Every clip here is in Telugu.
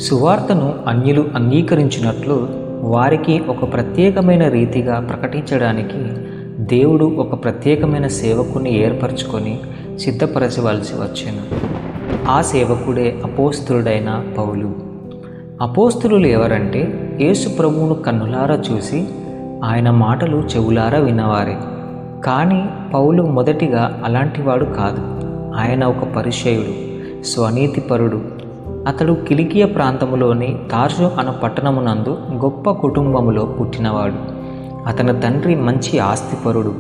సువార్తను అన్యులు అంగీకరించినట్లు వారికి ఒక ప్రత్యేకమైన రీతిగా ప్రకటించడానికి దేవుడు ఒక ప్రత్యేకమైన సేవకుని ఏర్పరచుకొని సిద్ధపరచవలసి వచ్చెను. ఆ సేవకుడే అపోస్తలుడైన పౌలు. అపోస్తలులు ఎవరంటే యేసు ప్రభువును కన్నులారా చూసి ఆయన మాటలు చెవులారా విన్నవారే. కానీ పౌలు మొదటిగా అలాంటివాడు కాదు. ఆయన ఒక పరిచయుడు, స్వనీతిపరుడు. అతడు కిలికియ ప్రాంతములోని తార్సు అను పట్టణమునందు గొప్ప కుటుంబములో పుట్టినవాడు. అతని తండ్రి మంచి ఆస్తిపరుడు.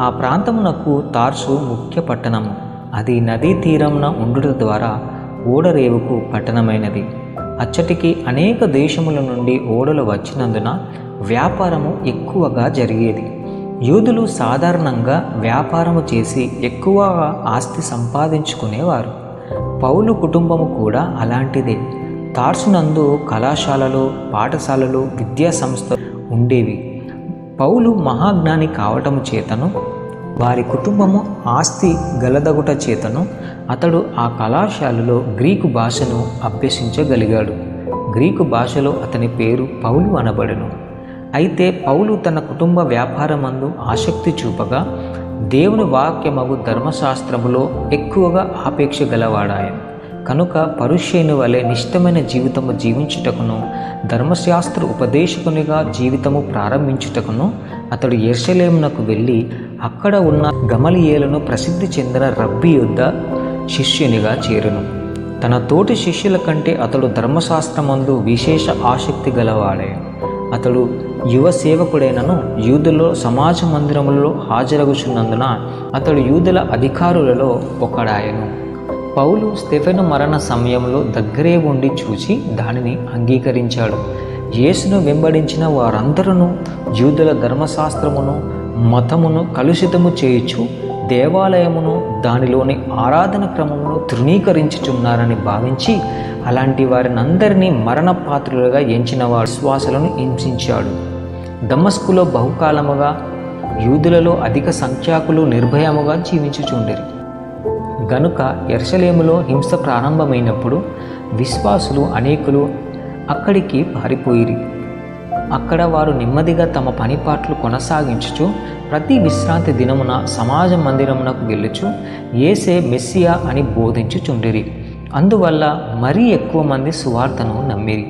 ఆ ప్రాంతమునకు తార్సు ముఖ్య పట్టణము. అది నదీ తీరమున ఉండుట ద్వారా ఓడరేవుకు పట్టణమైనది. అచ్చటికి అనేక దేశముల నుండి ఓడలు వచ్చినందున వ్యాపారము ఎక్కువగా జరిగేది. యూదులు సాధారణంగా వ్యాపారము చేసి ఎక్కువగా ఆస్తి సంపాదించుకునేవారు. పౌలు కుటుంబము కూడా అలాంటిదే. తార్సునందు కళాశాలలు, పాఠశాలలు, విద్యా సంస్థలు ఉండేవి. పౌలు మహాజ్ఞాని కావటము చేతను, వారి కుటుంబము ఆస్తి గలదగుట చేతను అతడు ఆ కళాశాలలో గ్రీకు భాషను అభ్యసించగలిగాడు. గ్రీకు భాషలో అతని పేరు పౌలు అనబడెను. అయితే పౌలు తన కుటుంబ వ్యాపారమందు ఆసక్తి చూపగా దేవుని వాక్యమగు ధర్మశాస్త్రములో ఎక్కువగా ఆపేక్ష గలవాడాయను. కనుక పరుషేను వలె నిష్టమైన జీవితము జీవించుటకును, ధర్మశాస్త్ర ఉపదేశకునిగా జీవితము ప్రారంభించుటకును అతడు యెరూషలేమునకు వెళ్ళి అక్కడ ఉన్న గమలీయేలును ప్రసిద్ధి చెందిన రబ్బీ యొద్ద శిష్యునిగా చేరును. తన తోటి శిష్యుల కంటే అతడు ధర్మశాస్త్రమందు విశేష ఆసక్తి గలవాడాయను. అతడు యువ సేవకుడైనను యూదుల్లో సమాజ మందిరములలో హాజరగుచున్నందున అతడు యూదుల అధికారులలో ఒకడాయను. పౌలు స్తెఫెను మరణ సమయంలో దగ్గరే ఉండి చూచి దానిని అంగీకరించాడు. యేసును వెంబడించిన వారందరూ యూదుల ధర్మశాస్త్రమును మతమును కలుషితము చేయుచు దేవాలయమును దానిలోని ఆరాధన క్రమమును తృణీకరించుచున్నారని భావించి అలాంటి వారినందరినీ మరణపాత్రులుగా ఎంచిన వారి విశ్వాసులను హింసించాడు. దమస్కులో బహుకాలముగా యూదులలో అధిక సంఖ్యాకులు నిర్భయముగా జీవించుచుండిరి. గనుక యెరూషలేములో హింస ప్రారంభమైనప్పుడు విశ్వాసులు అనేకులు అక్కడికి పారిపోయిరి. అక్కడ వారు నెమ్మదిగా తమ పనిపాట్లు కొనసాగించుచు ప్రతి విశ్రాంతి దినమున సమాజ మందిరమునకు వెళ్ళుచు యేసే మెస్సియా అని బోధించుచుండిరి. అందువల్ల మరీ ఎక్కువ మంది సువార్తను నమ్మిరి.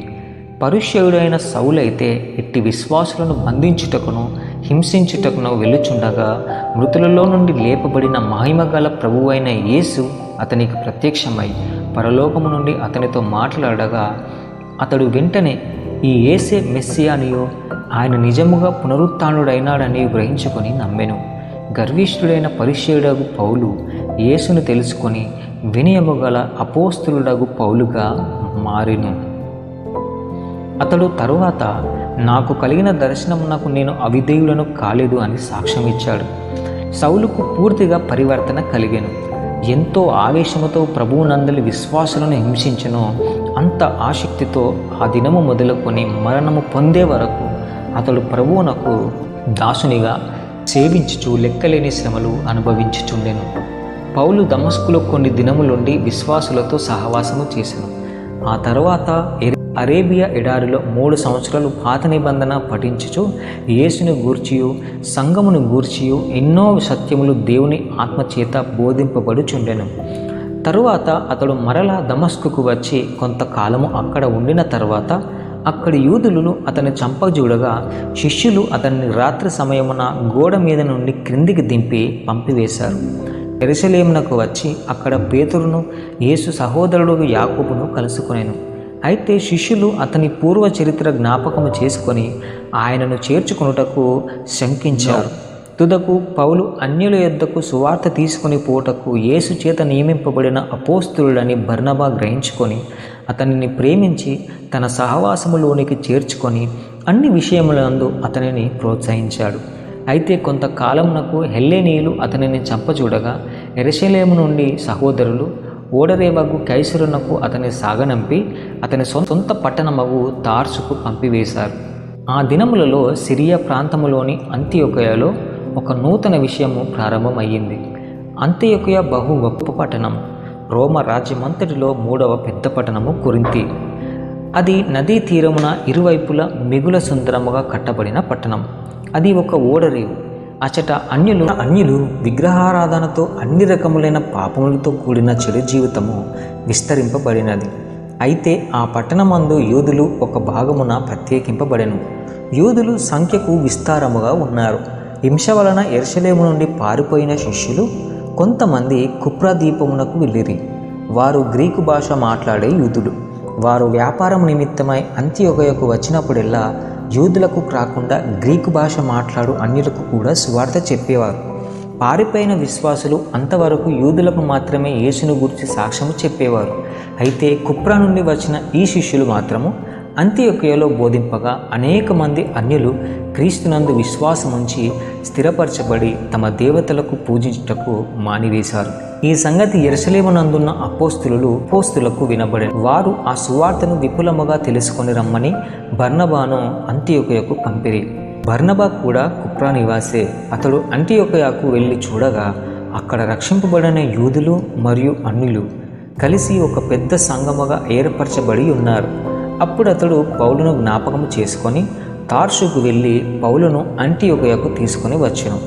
పరుషయుడైన సౌలైతే ఎట్టి విశ్వాసులను బంధించుటకును హింసించుటకును వెళ్ళుచుండగా మృతులలో నుండి లేపబడిన మహిమగల ప్రభువైన యేసు అతనికి ప్రత్యక్షమై పరలోకము నుండి అతనితో మాట్లాడగా అతడు వెంటనే ఈ యేసే మెస్సియానియో, ఆయన నిజముగా పునరుత్థానుడైనాడని గ్రహించుకొని నమ్మెను. గర్విష్ఠుడైన పరిచయుడగు పౌలు యేసును తెలుసుకొని వినయము గల అపోస్తలుడగు పౌలుగా మారెను. అతడు తరువాత నాకు కలిగిన దర్శనమునకు నేను అవిధేయుడను కాలేదు అని సాక్ష్యం ఇచ్చాడు. సౌలుకు పూర్తిగా పరివర్తన కలిగెను. ఎంతో ఆవేశముతో ప్రభువునందలి విశ్వాసులను హింసించెనో అంత ఆసక్తితో ఆ దినము మొదలుకొని మరణము పొందే వరకు అతడు ప్రభువునకు దాసునిగా సేవించుచు లెక్కలేని శ్రమలు అనుభవించుచుండెను. పౌలు దమస్కులో కొన్ని దినములుండి విశ్వాసులతో సహవాసము చేసెను. ఆ తర్వాత అరేబియా ఎడారిలో 3 సంవత్సరాలు పాత నిబంధన పఠించుచు యేసుని గూర్చియు సంఘమును గూర్చియు ఎన్నో సత్యములు దేవుని ఆత్మచేత బోధింపబడుచుండెను. తరువాత అతడు మరలా దమస్కుకు వచ్చి కొంతకాలము అక్కడ ఉండిన తర్వాత అక్కడి యూదులు అతన్ని చంపజూడగా శిష్యులు అతన్ని రాత్రి సమయమున గోడ మీద నుండి క్రిందికి దింపి పంపివేశారు. యెరూషలేమునకు వచ్చి అక్కడ పేతురును యేసు సహోదరుడు యాకోబును కలుసుకొనెను. అయితే శిష్యులు అతని పూర్వ చరిత్ర జ్ఞాపకము చేసుకొని ఆయనను చేర్చుకొనుటకు శంకించారు. తుదకు పౌలు అన్యుల యొద్దకు సువార్త తీసుకొని పోటకు యేసు చేత నియమింపబడిన అపోస్తలుడని బర్నబా గ్రహించుకొని అతనిని ప్రేమించి తన సహవాసములోనికి చేర్చుకొని అన్ని విషయములందు అతనిని ప్రోత్సహించాడు. అయితే కొంతకాలమునకు హెల్లెనీయులు అతనిని చంపచూడగా యెరూషలేము నుండి సహోదరులు ఓడరేవగు కైసరునకు అతని సాగనంపి అతని సొంత పట్టణమగు తార్సుకు పంపివేశారు. ఆ దినములలో సిరియా ప్రాంతములోని అంతియొకయలో ఒక నూతన విషయము ప్రారంభమయ్యింది. అంతియొకయ బహు గొప్ప పట్టణం. రోమ రాజ్యమంతటిలో 3వ పెద్ద పట్టణము కొరింథీ. అది నదీ తీరమున ఇరువైపులా మిగుల సుందరముగా కట్టబడిన పట్టణం. అది ఒక ఓడరేవు. అచట అన్యులు విగ్రహారాధనతో అన్ని రకములైన పాపములతో కూడిన చెడు జీవితము విస్తరింపబడినది. అయితే ఆ పట్టణమందు యూదులు ఒక భాగమున ప్రత్యేకింపబడెను. యూదులు సంఖ్యకు విస్తారముగా ఉన్నారు. హింస వలన యెరూషలేము నుండి పారిపోయిన శిష్యులు కొంతమంది కుప్రా ద్వీపమునకు వెళ్ళిరి. వారు గ్రీకు భాష మాట్లాడే యూదులు. వారు వ్యాపారం నిమిత్తమై అంతియొకయకు వచ్చినప్పుడెల్లా యూదులకు కాకుండా గ్రీకు భాష మాట్లాడు అన్యులకు కూడా సువార్త చెప్పేవారు. పారిపోయిన విశ్వాసులు అంతవరకు యూదులకు మాత్రమే యేసును గురించి సాక్ష్యము చెప్పేవారు. అయితే కుప్రా నుండి వచ్చిన ఈ శిష్యులు మాత్రము అంతియొకయలో బోధింపగా అనేక మంది అన్యులు క్రీస్తునందు విశ్వాసముంచి స్థిరపరచబడి తమ దేవతలకు పూజించుటకు మానివేశారు. ఈ సంగతి యెరూషలేమునందున్న అపోస్తులకు వినబడెను. వారు ఆ సువార్తను విపులముగా తెలుసుకొని రమ్మని బర్నబాను అంతియొకయకు పంపిరి. బర్నబా కూడా కుప్రా నివాసే. అతడు అంతియొకయకు వెళ్ళి చూడగా అక్కడ రక్షింపబడిన యూదులు మరియు అన్యులు కలిసి ఒక పెద్ద సంఘముగా ఏర్పరచబడి ఉన్నారు. అప్పుడు అతడు పౌలును జ్ఞాపకము చేసుకొని తార్సుకు వెళ్ళి పౌలును అంతియొకయకు తీసుకొని వచ్చెను.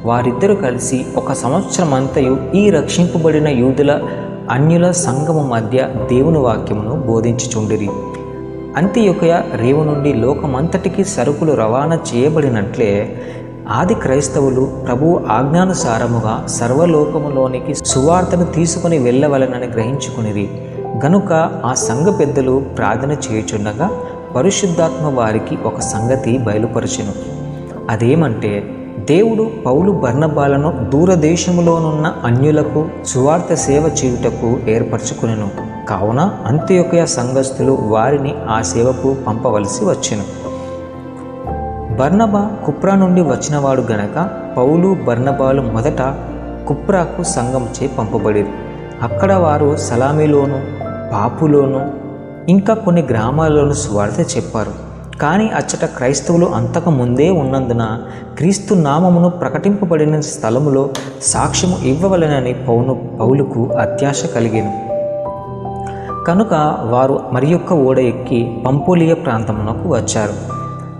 వారిద్దరూ కలిసి 1 సంవత్సరం అంతయు ఈ రక్షింపబడిన యూదుల అన్యుల సంఘము మధ్య దేవుని వాక్యమును బోధించుచుండిరి. అంతియొకయ రేవు నుండి లోకమంతటికి సరుకులు రవాణా చేయబడినట్లే ఆది క్రైస్తవులు ప్రభువు ఆజ్ఞానుసారముగా సర్వలోకములోనికి సువార్తను తీసుకుని వెళ్ళవలనని గ్రహించుకునిరి. గనుక ఆ సంఘ పెద్దలు ప్రార్థన చేయుచుండగా పరిశుద్ధాత్మ వారికి ఒక సంగతి బయలుపరచెను. అదేమంటే దేవుడు పౌలు బర్నబాలను దూరదేశములోనున్న అన్యులకు సువార్త సేవ చేయుటకు ఏర్పరచుకునెను. కావున అంతియొకయ సంఘస్థులు వారిని ఆ సేవకు పంపవలసి వచ్చెను. బర్నబా కుప్రా నుండి వచ్చినవాడు గనక పౌలు బర్నబాలు మొదట కుప్రాకు సంఘంచే పంపబడిరి. అక్కడ వారు సలామిలోను పాపులోను ఇంకా కొన్ని గ్రామాల్లోనూ సువార్త చెప్పారు. కానీ అచ్చట క్రైస్తవులు అంతకు ముందే ఉన్నందున క్రీస్తు నామమును ప్రకటింపబడిన స్థలములో సాక్ష్యము ఇవ్వవలెనని పౌలుకు అత్యాశ కలిగెను. కనుక వారు మరియొక్క ఓడ ఎక్కి పంపోలియ ప్రాంతమునకు వచ్చారు.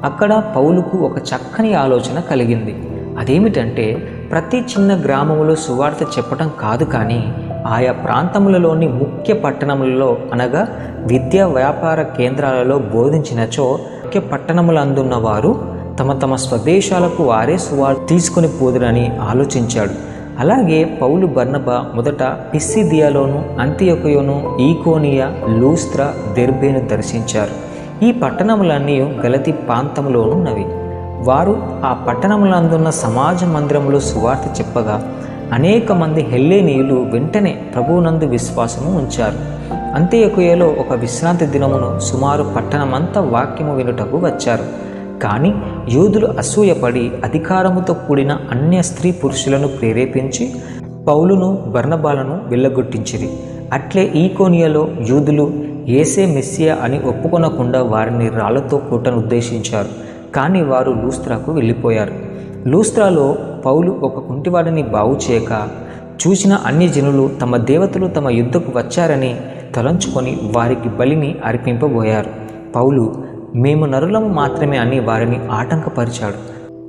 అక్కడ పౌలుకు ఒక చక్కని ఆలోచన కలిగింది. అదేమిటంటే ప్రతి చిన్న గ్రామములో సువార్త చెప్పటం కాదు, కానీ ఆయా ప్రాంతములలోని ముఖ్య పట్టణములలో అనగా విద్యా వ్యాపార కేంద్రాలలో బోధించినచో ముఖ్య పట్టణములందున్న వారు తమ తమ స్వదేశాలకు వారే సువార్త తీసుకుని పోదురని ఆలోచించాడు. అలాగే పౌలు బర్నబా మొదట పిస్సిదియాలోను అంతియొకయను ఈకోనియా లూస్త్రా దెర్బేను దర్శించారు. ఈ పట్టణములన్నీ గలతీ ప్రాంతములోనున్నవి. వారు ఆ పట్టణములందున్న సమాజ మందిరములో సువార్త చెప్పగా అనేక మంది హెల్లేనీయులు వెంటనే ప్రభువునందు విశ్వాసము ఉంచారు. అంతియొకయలో ఒక విశ్రాంతి దినమును సుమారు పట్టణమంతా వాక్యము వినుటకు వచ్చారు. కానీ యూదులు అసూయపడి అధికారముతో కూడిన అన్య స్త్రీ పురుషులను ప్రేరేపించి పౌలును బర్నబాలను వెళ్ళగొట్టించిరి. అట్లే ఈకోనియలో యూదులు యేసే మెస్సియా అని ఒప్పుకొనకుండా వారిని రాళ్లతో కొట్టను ఉద్దేశించారు. కానీ వారు లూస్త్రాకు వెళ్ళిపోయారు. లూస్త్రాలో పౌలు ఒక కుంటివాడిని బాగు చేయక చూసిన అన్ని జనులు తమ దేవతలు తమ యుద్ధకు వచ్చారని తలంచుకొని వారికి బలిని అర్పింపబోయారు. పౌలు మేము నరులము మాత్రమే అని వారిని ఆటంకపరిచాడు.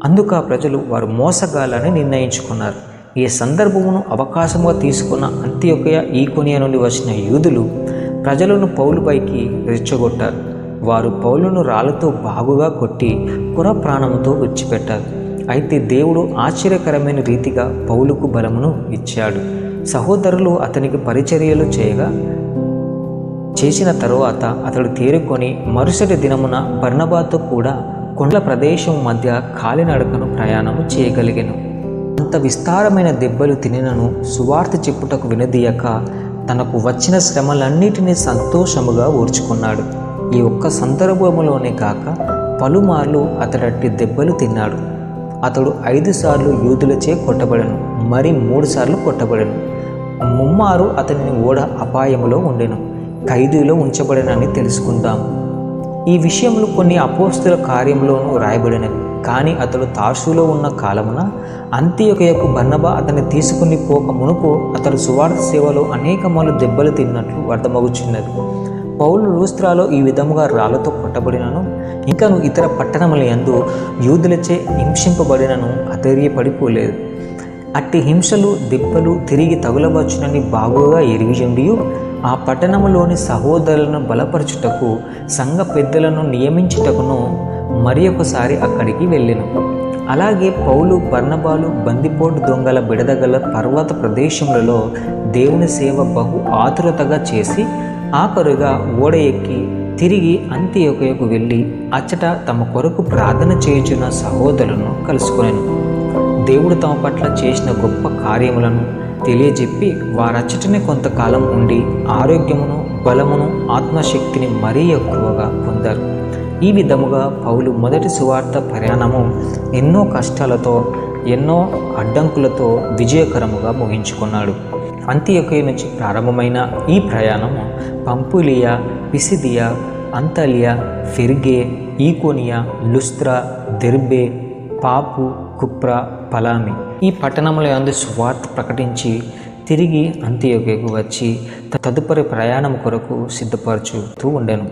అందుకు ఆ ప్రజలు వారు మోసగాలని నిర్ణయించుకున్నారు. ఈ సందర్భమును అవకాశంగా తీసుకున్న అంతియొకయ ఈకోనియా నుండి వచ్చిన యూదులు ప్రజలను పౌలుపైకి రెచ్చగొట్టారు. వారు పౌలును రాళ్లతో బాగుగా కొట్టి కుర ప్రాణముతో విడిచిపెట్టారు. అయితే దేవుడు ఆశ్చర్యకరమైన రీతిగా పౌలుకు బలమును ఇచ్చాడు. సహోదరులు అతనికి పరిచర్యలు చేసిన తరువాత అతడు తేరుకొని మరుసటి దినమున బర్నబాతో కూడా కొండల ప్రదేశం మధ్య కాలినడకను ప్రయాణము చేయగలిగెను. అంత విస్తారమైన దెబ్బలు తినినను సువార్త చెప్పుటకు వినదీయక తనకు వచ్చిన శ్రమలన్నిటినీ సంతోషముగా ఓర్చుకున్నాడు. ఈ ఒక్క సందర్భములోనే కాక పలుమార్లు అతడట్టి దెబ్బలు తిన్నాడు. అతడు 5 సార్లు యూదులచే కొట్టబడెను, మరి 3 సార్లు కొట్టబడెను. ముమ్మారు అతనిని ఓడ అపాయములో ఉండెను, ఖైదీలో ఉంచబడెనని తెలుసుకుందాము. ఈ విషయములు కొన్ని అపోస్తల కార్యంలోనూ రాయబడినవి. కానీ అతడు తార్సులో ఉన్న కాలమున అంతియొకయకు బర్నబా అతన్ని తీసుకుని పోక మునుపు అతడు సువార్త సేవలో అనేక మార్లు దెబ్బలు తిన్నట్లు అర్థమవుచున్నది. పౌలు లూస్త్రాలో ఈ విధముగా రాళ్లతో కొట్టబడినను, ఇంకను ఇతర పట్టణముల యందు యూదులచే హింసింపబడినను అధైర్యపడిపోలేదు. అట్టి హింసలు దెబ్బలు తిరిగి తగులవచ్చునని బాగుగా ఎరిగియుండియు ఆ పట్టణములోని సహోదరులను బలపరచుటకు సంఘ పెద్దలను నియమించుటకును మరి ఒకసారి అక్కడికి వెళ్ళెను. అలాగే పౌలు బర్నబాలు బందిపోటు దొంగల బిడదగల పర్వత ప్రదేశములలో దేవుని సేవ బహు ఆతురతగా చేసి ఆఖరుగా ఓడ ఎక్కి తిరిగి అంతియోకయకు వెళ్ళి అచ్చట తమ కొరకు ప్రార్థన చేయుచున్న సహోదరులను కలుసుకొనెను. దేవుడు తమ పట్ల చేసిన గొప్ప కార్యములను తెలియజెప్పి వారచ్చటనే కొంతకాలం ఉండి ఆరోగ్యమును బలమును ఆత్మశక్తిని మరీ ఎక్కువగా పొందారు. ఈ విధముగా పౌలు మొదటి సువార్త ప్రయాణము ఎన్నో కష్టాలతో ఎన్నో అడ్డంకులతో విజయకరముగా ముగించుకున్నాడు. అంతియోకయ నుంచి ప్రారంభమైన ఈ ప్రయాణము పంపులియా, పిసిదియా, అంతలియా, ఫెర్గే, ఈకోనియా, లుస్త్రా, దెర్బే, పాపు, కుప్రా, పలామి ఈ పట్టణముల యందు సువార్త ప్రకటించి తిరిగి అంతియోకయకు వచ్చి తదుపరి ప్రయాణం కొరకు సిద్ధపరచుతూ ఉండెను.